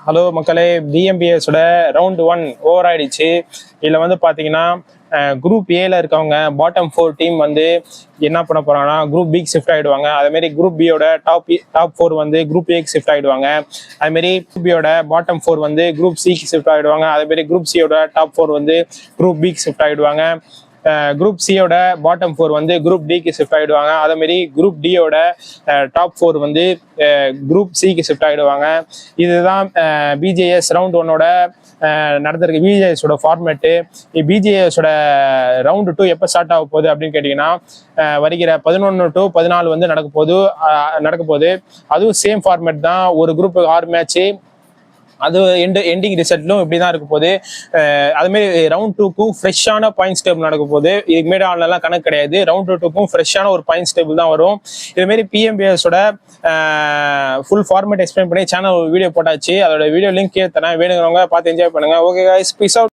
Hello மக்களே, பிஎம்பிஎஸோட round 1 over ஆயிடுச்சு. இதில் வந்து பார்த்தீங்கன்னா குரூப் ஏல இருக்கவங்க பாட்டம் 4 டீம் வந்து என்ன பண்ண போறாங்கன்னா குரூப் பிக்கு ஷிஃப்ட் ஆயிடுவாங்க. அதேமாரி குரூப் பியோட டாப் 4 வந்து குரூப் ஏக்கு ஷிஃப்ட் ஆயிடுவாங்க. அதுமாரி குரூப் பியோட பாட்டம் 4 வந்து குரூப் சிக்கு ஷிஃப்ட் ஆயிடுவாங்க. அதேமாரி குரூப் சியோட டாப் 4 வந்து குரூப் பிக்கு ஷிஃப்ட் ஆயிடுவாங்க. குரூப் சியோட பாட்டம் 4 வந்து குரூப் டிக்கு ஷிஃப்ட் ஆயிடுவாங்க. அதே மாதிரி குரூப் டியோட டாப் 4 வந்து குரூப் சிக்கு ஷிஃப்ட் ஆயிடுவாங்க. இதுதான் பிஜேஎஸ் ரவுண்ட் 1ஓட நடந்திருக்கு. பிஜேஎஸோட ஃபார்மேட்டு. பிஜேஎஸோட ரவுண்டு 2 எப்போ ஸ்டார்ட் ஆக போகுது அப்படின்னு கேட்டிங்கன்னா வருகிற 11 to 14 வந்து நடக்க போகுது. அதுவும் சேம் ஃபார்மேட் தான். ஒரு குரூப்புக்கு 6 மேட்ச்சு. அது எண்டிங் ரிசல்ட்லும் இப்படி தான் இருக்க போகுது. அதுமாரி ரவுண்ட் 2க்கும் ஃப்ரெஷ்ஷான பாயிண்ட்ஸ் டேபிள் நடக்க போகுது. இதுக்கு மேலே ஆன்லாம் கணக்கு கிடையாது. ரவுண்ட் 2க்கும் ஃப்ரெஷ்ஷான ஒரு பாயிண்ட்ஸ் டேபிள் தான் வரும். இதுமாரி பிஎம்பிஎஸோட ஃபுல் ஃபார்மேட் எக்ஸ்பிளைன் பண்ணி சேனல் வீடியோ போட்டாச்சு. அதோட வீடியோ லிங்க் தரேன். வேணுங்கிறவங்க பார்த்து என்ஜாய் பண்ணுங்க. Okay guys, peace out.